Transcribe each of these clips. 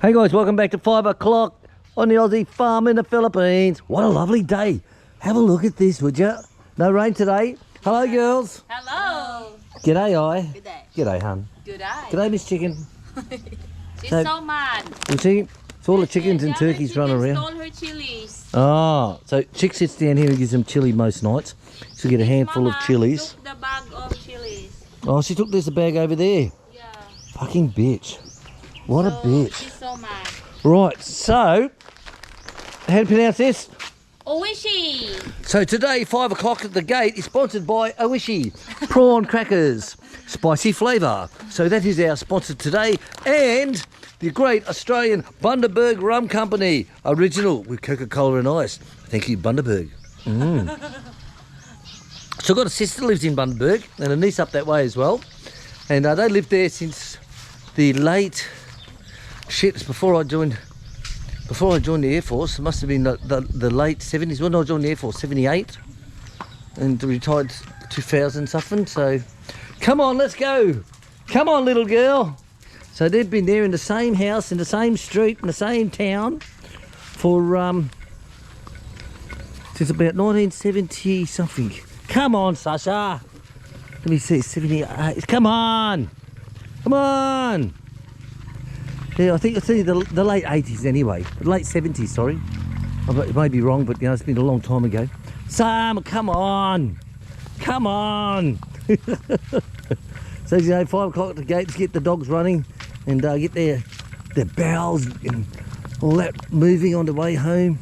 Hey guys, welcome back to 5 o'clock on the Aussie farm in the Philippines. What a lovely day. Have a look at this, would you? No rain today. Hello, girls. Hello. G'day, I. Good day. G'day, hun. Good day. G'day, Miss Chicken. She's so mad. You see, it's all the chickens and The turkeys other running chicken around. stole her chilies. Oh, so Chick sits down here and gives them chili most nights. She'll get a handful of Mama chilies. took the bag of chilies. Oh, she took this bag over there. Yeah. Fucking bitch. What a bitch. She's so mad. Right, so, how to pronounce this? Oishi. So today, 5 o'clock at the gate is sponsored by Oishi prawn crackers, spicy flavour. So that is our sponsor today, and the great Australian Bundaberg Rum Company, original with Coca-Cola and ice. Thank you, Bundaberg. So I've got a sister who lives in Bundaberg and a niece up that way as well, and they lived there since the late. Shit, it's before I joined the Air Force. It must have been the late 70s when I joined the Air Force, 78, and retired 2000 something. So come on, let's go. Come on, little girl. So they've been there in the same house, in the same street, in the same town for since about 1970 something. Come on, Sasha. Let me see, 78. Come on. Come on. Yeah, I think it's the late 80s anyway. The late 70s, sorry. I may be wrong, but you know, it's been a long time ago. Sam, come on. Come on. So, you know, 5 o'clock at the gates, get the dogs running and get their bowels and all that moving on the way home.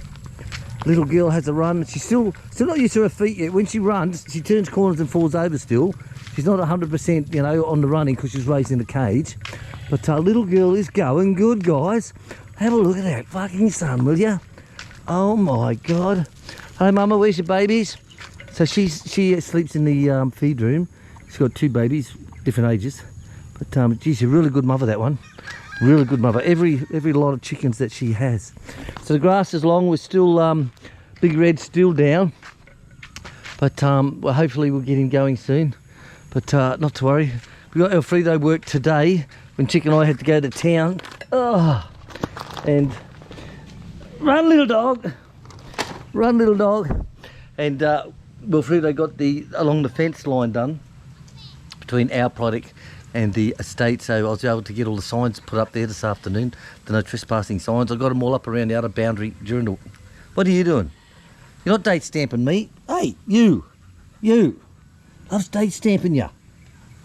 Little girl has a run. She's still not used to her feet yet. When she runs, she turns corners and falls over still. She's not 100%, you know, on the running because she's raised in a cage. But little girl is going good, guys. Have a look at that fucking sun, will ya? Oh my God. Hey, Mama, where's your babies? So she sleeps in the feed room. She's got 2 babies, different ages. But geez, she's a really good mother, that one. Really good mother. Every lot of chickens that she has. So the grass is long. We're still Big Red's still down. But well, hopefully we'll get him going soon. But not to worry. We got Alfredo work today when Chick and I had to go to town. Oh, and run, little dog. Run, little dog. And Alfredo got along the fence line done between our product and the estate. So I was able to get all the signs put up there this afternoon. The no trespassing signs. I got them all up around the outer boundary during the... What are you doing? You're not date stamping me. Hey, you. I've date stamping you.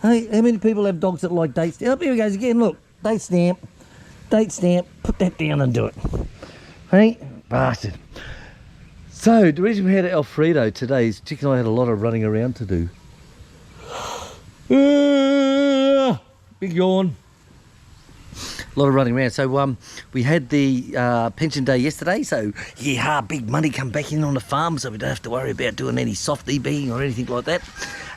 Hey, how many people have dogs that like date stamp? Oh, here he goes again, look. Date stamp. Put that down and do it. Hey, bastard. So, the reason we had Alfredo today is Chick and I had a lot of running around to do. Big yawn. A lot of running around. So, we had the pension day yesterday, so yeah, big money come back in on the farm, so we don't have to worry about doing any soft EBing or anything like that.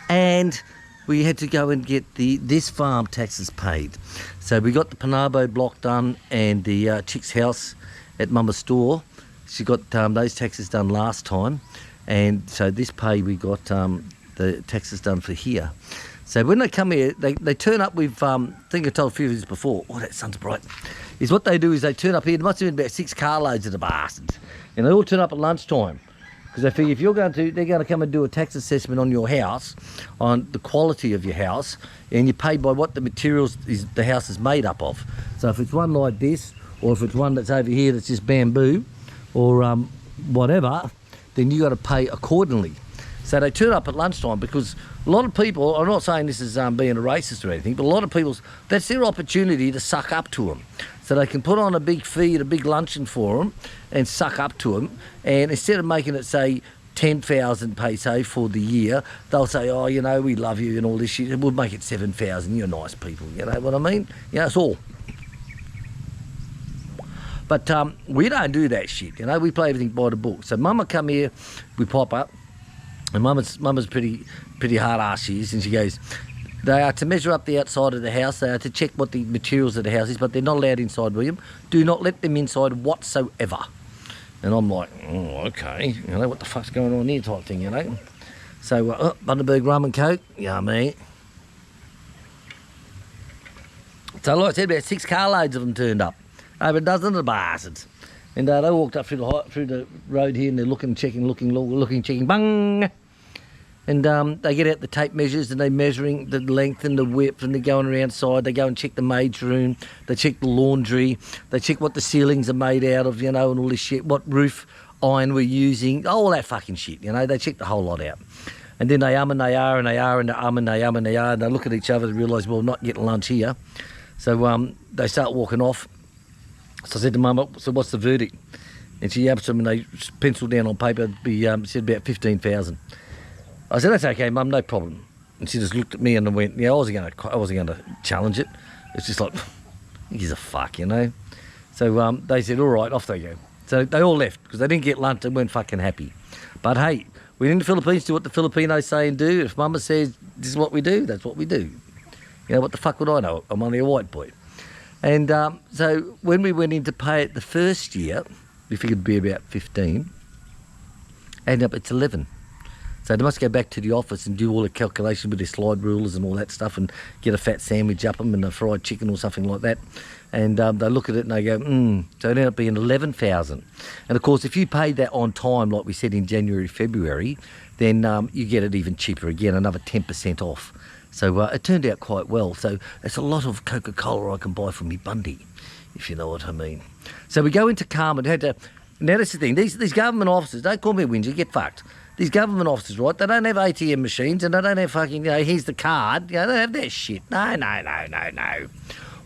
And we had to go and get this farm taxes paid. So we got the Panabo block done and the Chick's house at Mama's store. She got those taxes done last time. And so this pay we got the taxes done for here. So when they come here, they turn up with, I think I told a few of this before. Oh, that sun's bright. Is what they do is they turn up here. There must have been about 6 carloads of the bastards. And they all turn up at lunchtime. Because they figure if they're going to come and do a tax assessment on your house, on the quality of your house, and you pay by what the materials the house is made up of. So if it's one like this, or if it's one that's over here that's just bamboo, or whatever, then you got to pay accordingly. So they turn up at lunchtime because a lot of people, I'm not saying this is being a racist or anything, but a lot of people, that's their opportunity to suck up to them. So they can put on a big feed, a big luncheon for them and suck up to them. And instead of making it, say, 10,000 peso for the year, they'll say, oh, you know, we love you and all this shit. We'll make it 7,000. You're nice people. You know what I mean? You know, it's all. But we don't do that shit. You know, we play everything by the book. So Mama come here, we pop up. And Mama's pretty hard ass she is. And she goes... They are to measure up the outside of the house. They are to check what the materials of the house is, but they're not allowed inside, William. Do not let them inside whatsoever. And I'm like, oh, okay. You know, what the fuck's going on here type thing, you know. So, Bundaberg rum and coke. Yummy. So like I said, about 6 carloads of them turned up. Over a dozen of the bastards. And they walked up through the road here, and they're looking, checking, bang! And they get out the tape measures, and they're measuring the length and the width, and they're going around side. They go and check the maid's room, they check the laundry, they check what the ceilings are made out of, and all this shit, what roof iron we're using, all that fucking shit, they check the whole lot out. And then they and they are, and they are, and they and they and they are, and they look at each other and realise, well, I'm not getting lunch here. So they start walking off. So I said to Mum, so what's the verdict? And she yaps them, and they penciled down on paper, said about 15,000. I said, that's okay, Mum, no problem. And she just looked at me and went, I wasn't going to challenge it. It's just like, he's a fuck, So they said, all right, off they go. So they all left because they didn't get lunch and weren't fucking happy. But hey, we're in the Philippines, do what the Filipinos say and do. If Mama says this is what we do, that's what we do. What the fuck would I know? I'm only a white boy. And so when we went in to pay it the first year, we figured it'd be about 15. Ended up it's 11. So they must go back to the office and do all the calculations with their slide rulers and all that stuff, and get a fat sandwich up them and a fried chicken or something like that. And they look at it and they go, So it ended up being 11,000. And of course, if you paid that on time, like we said in January, February, then you get it even cheaper again, another 10% off. So it turned out quite well. So it's a lot of Coca-Cola I can buy from me Bundy, if you know what I mean. So we go into Carmen. Now that's the thing. These government officers, don't call me a whinger, get fucked. These government officers, right, they don't have ATM machines, and they don't have fucking, here's the card. They don't have that shit. No.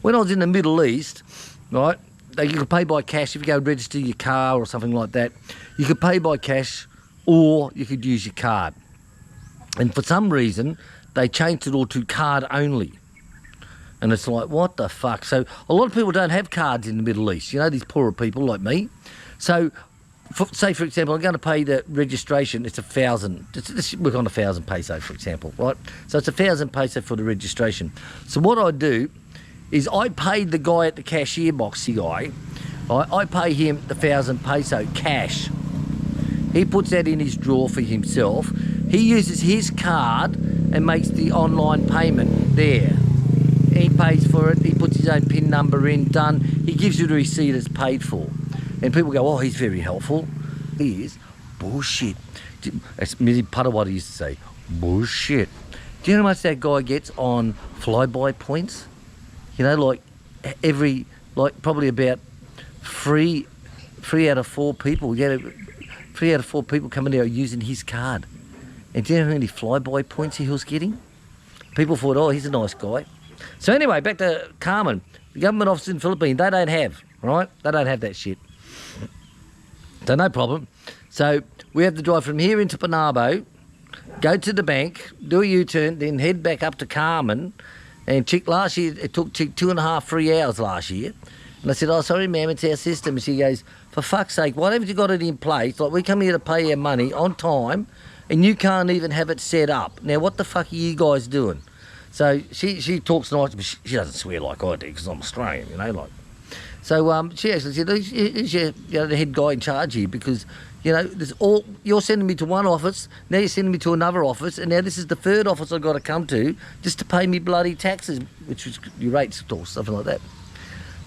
When I was in the Middle East, right, you could pay by cash if you go register your car or something like that. You could pay by cash, or you could use your card. And for some reason, they changed it all to card only. And it's like, what the fuck? So a lot of people don't have cards in the Middle East, these poorer people like me. So, say for example, I'm going to pay the registration, it's 1,000. Let's work on 1,000 peso, for example, right? So it's 1,000 peso for the registration. So what I do is I paid the guy at the cashier box, I pay him the 1,000 peso cash. He puts that in his drawer for himself. He uses his card and makes the online payment there. He pays for it, he puts his own PIN number in, done. He gives you the receipt it's paid for. And people go, oh, he's very helpful. He is. Bullshit. As Mizzy Putterwater used to say, bullshit. Do you know how much that guy gets on flyby points? Like probably about three out of 4 people. 3 out of 4 people coming there are using his card. And do you know how many flyby points he was getting? People thought, oh, he's a nice guy. So anyway, back to Carmen. The government office in the Philippines, they don't have, right? They don't have that shit. So no problem. So we have to drive from here into Panabo, go to the bank, do a U-turn, then head back up to Carmen. And Chick, last year, it took Chick 2.5, 3 hours last year. And I said, oh, sorry, ma'am, it's our system. And she goes, for fuck's sake, why haven't you got it in place? Like, we come here to pay our money on time, and you can't even have it set up. Now, what the fuck are you guys doing? So she talks nice, but she doesn't swear like I do, because I'm Australian, So she actually said, who's your the head guy in charge here? Because, you're sending me to one office, now you're sending me to another office, and now this is the third office I've got to come to just to pay me bloody taxes, which is your rates, or something like that.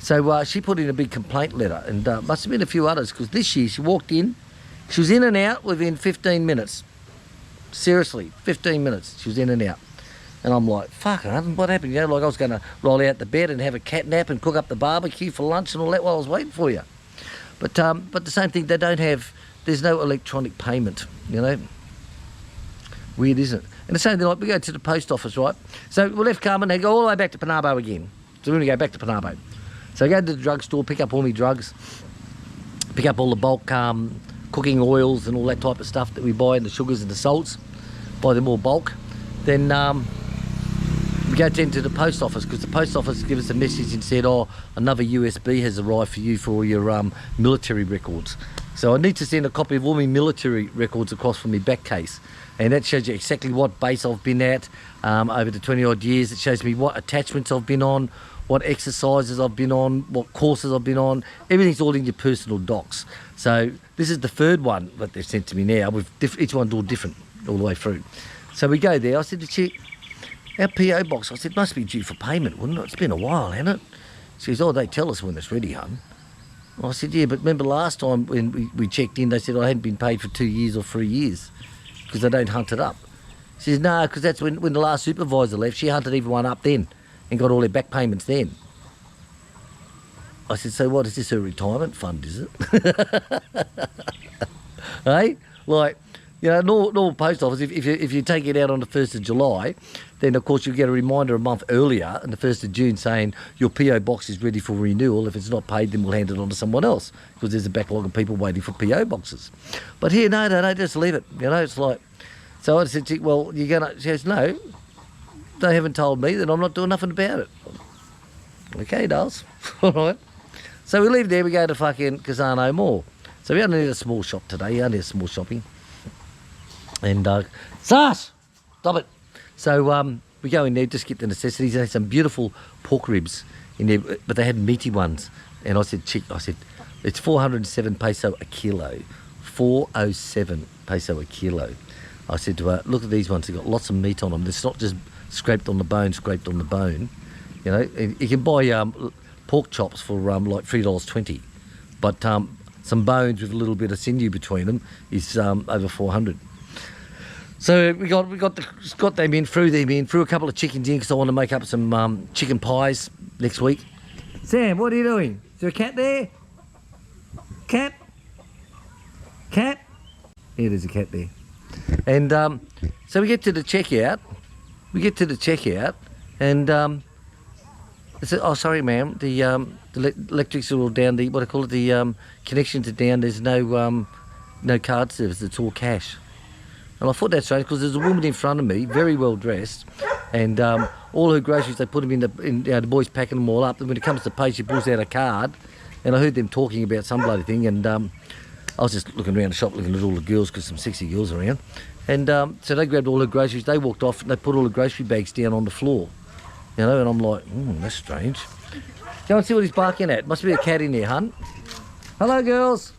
So she put in a big complaint letter, and must have been a few others, because this year she walked in, she was in and out within 15 minutes. Seriously, 15 minutes, she was in and out. And I'm like, fuck, what happened? Like I was going to roll out the bed and have a cat nap and cook up the barbecue for lunch and all that while I was waiting for you. But the same thing, there's no electronic payment, Weird, isn't it? And the same thing, like we go to the post office, right? So we left Carmen, they go all the way back to Panabo again. So we're going to go back to Panabo. So I go to the drugstore, pick up all my drugs, pick up all the bulk cooking oils and all that type of stuff that we buy, and the sugars and the salts, buy them all bulk. Then we go into the post office, because the post office gave us a message and said, oh, another USB has arrived for you for all your military records. So I need to send a copy of all my military records across from my back case. And that shows you exactly what base I've been at over the 20 odd years. It shows me what attachments I've been on, what exercises I've been on, what courses I've been on. Everything's all in your personal docs. So this is the third one that they've sent to me now. Each one's all different all the way through. So we go there. I said to Chick, our PO box, I said, must be due for payment, wouldn't it? It's been a while, hasn't it? She goes, oh, they tell us when it's ready, hun. I said, yeah, but remember last time when we checked in, they said I hadn't been paid for 2 years or 3 years because they don't hunt it up. She says, no, because that's when the last supervisor left, she hunted everyone up then and got all their back payments then. I said, so what, is this a retirement fund, is it? Hey? Like, you know, normal post office, if you take it out on the 1st of July, then of course you get a reminder a month earlier on the 1st of June saying your PO box is ready for renewal. If it's not paid, then we'll hand it on to someone else because there's a backlog of people waiting for PO boxes. But here, no, just leave it. You know, it's like, so I said, well, you're going to, she goes, no, they haven't told me, then I'm not doing nothing about it. Okay, dolls. All right. So we leave there, we go to fucking Casano Mall. So we only need a small shop today, only a small shopping. And, Sash! Stop it. So we go in there, just get the necessities. They had some beautiful pork ribs in there, but they had meaty ones. And I said, it's 407 peso a kilo. 407 peso a kilo. I said to her, look at these ones, they've got lots of meat on them. It's not just scraped on the bone. You know, you can buy pork chops for like $3.20. But some bones with a little bit of sinew between them is over 400. So we got them in, threw a couple of chickens in because I want to make up some chicken pies next week. Sam, what are you doing? Is there a cat there? Cat? Cat? Yeah, there's a cat there. And so we get to the checkout. And it's oh, sorry, ma'am. The electrics are all down. The what I call it, the connections are down. There's no card service. It's all cash. And I thought that's strange because there's a woman in front of me, very well dressed, and all her groceries, they put them in the boys packing them all up. And when it comes to pay, she pulls out a card, and I heard them talking about some bloody thing, and I was just looking around the shop, looking at all the girls, because some sexy girls around, and so they grabbed all her groceries, they walked off, and they put all the grocery bags down on the floor, you know, and I'm like, that's strange. Go and see what he's barking at. Must be a cat in there, hun. Hello, girls.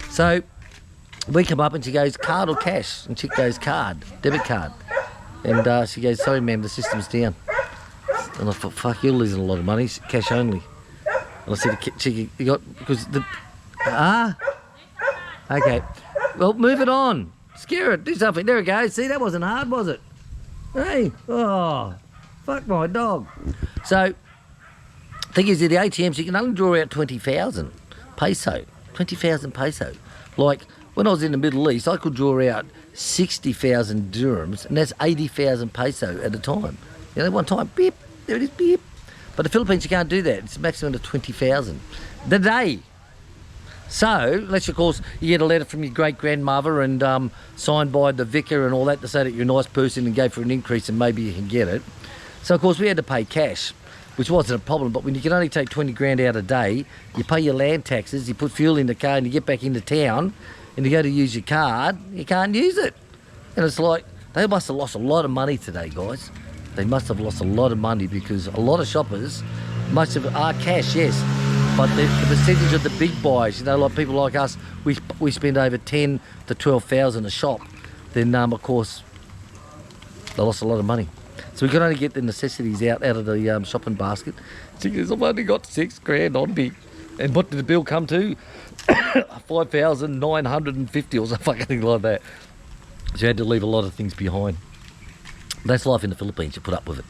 So we come up and she goes, card or cash? And chick goes, card, debit card. And she goes, sorry ma'am, the system's down. And I thought, fuck, you're losing a lot of money, cash only. And I said, chick, you got, because the, okay. Well, move it on. Scare it, do something. There it goes. See, that wasn't hard, was it? Hey, oh, fuck my dog. So, thing is, at the ATMs, you can only draw out 20,000 peso. 20,000 peso. Like, when I was in the Middle East, I could draw out 60,000 dirhams, and that's 80,000 peso at a time. You know, one time, beep, there it is, beep. But the Philippines, you can't do that. It's a maximum of 20,000 the day. So, unless, of course, you get a letter from your great-grandmother and signed by the vicar and all that to say that you're a nice person and go for an increase and maybe you can get it. So, of course, we had to pay cash, which wasn't a problem. But when you can only take 20 grand out a day, you pay your land taxes, you put fuel in the car and you get back into town, and you go to use your card, you can't use it. And it's like, they must have lost a lot of money today, guys. They must have lost a lot of money because a lot of shoppers, most of it are cash, yes, but the percentage of the big buys, you know, like people like us, we spend over 10 to 12,000 a shop, then of course, they lost a lot of money. So we could only get the necessities out of the shopping basket. So I've only got 6 grand on me. And what did the bill come to? 5,950 or something fucking like that. So you had to leave a lot of things behind. That's life in the Philippines, you put up with it.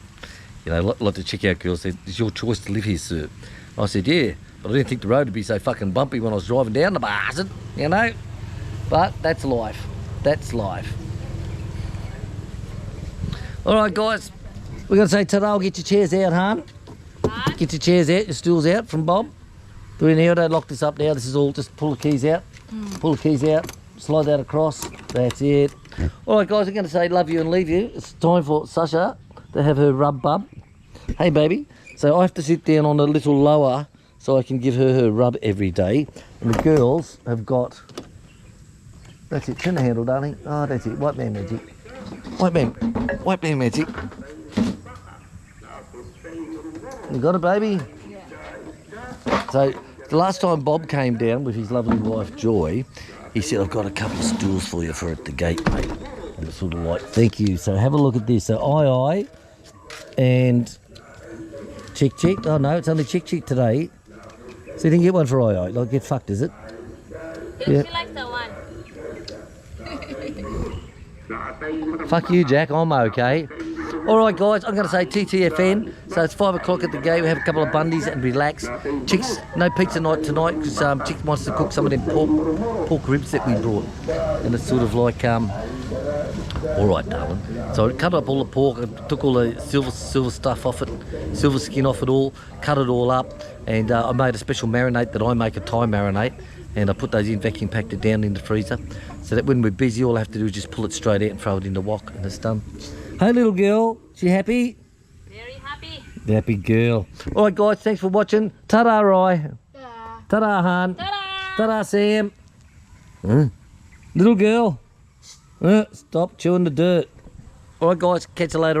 You know, like the checkout girl said, it's your choice to live here, sir. I said, yeah, but I didn't think the road would be so fucking bumpy when I was driving down the bastard, you know. But that's life. That's life. All right, guys, we're going to say ta-da. Get your chairs out, hon. What? Get your chairs out, your stools out from Bob. Do in here, don't lock this up now. This is all, just pull the keys out. Pull the keys out, slide that across. That's it. All right, guys, I'm going to say love you and leave you. It's time for Sasha to have her rub bub. Hey, baby. So I have to sit down on a little lower so I can give her rub every day. And the girls have got... That's it. Turn the handle, darling. Oh, that's it. White man magic. White man magic. You got it, baby? Yeah. So the last time Bob came down with his lovely wife, Joy, he said, I've got a couple of stools for you for at the gate, mate. And it's sort of like, thank you. So have a look at this. So aye and chick. Oh, no, it's only chick today. So you didn't get one for Oi? Like, get fucked, is it? Yeah. She likes the one. Fuck you, Jack. I'm okay. All right, guys. I'm going to say TTFN. So it's 5 o'clock at the gate. We have a couple of bundies and relax. Chicks, no pizza night tonight because Chick wants to cook some of them pork ribs that we brought, and it's sort of like all right, darling. So I cut up all the pork, I took all the silver stuff off it, silver skin off it all, cut it all up, and I made a special marinade that I make, a Thai marinade, and I put those in, vacuum packed it down in the freezer, so that when we're busy, all I have to do is just pull it straight out and throw it in the wok, and it's done. Hey, little girl, she happy? Very happy. Happy girl. All right, guys, thanks for watching. Ta-da, Roy. Yeah. Ta-da, Han. Ta-da! Ta-da, Sam. Little girl. Stop chewing the dirt. All right, guys, catch you later on.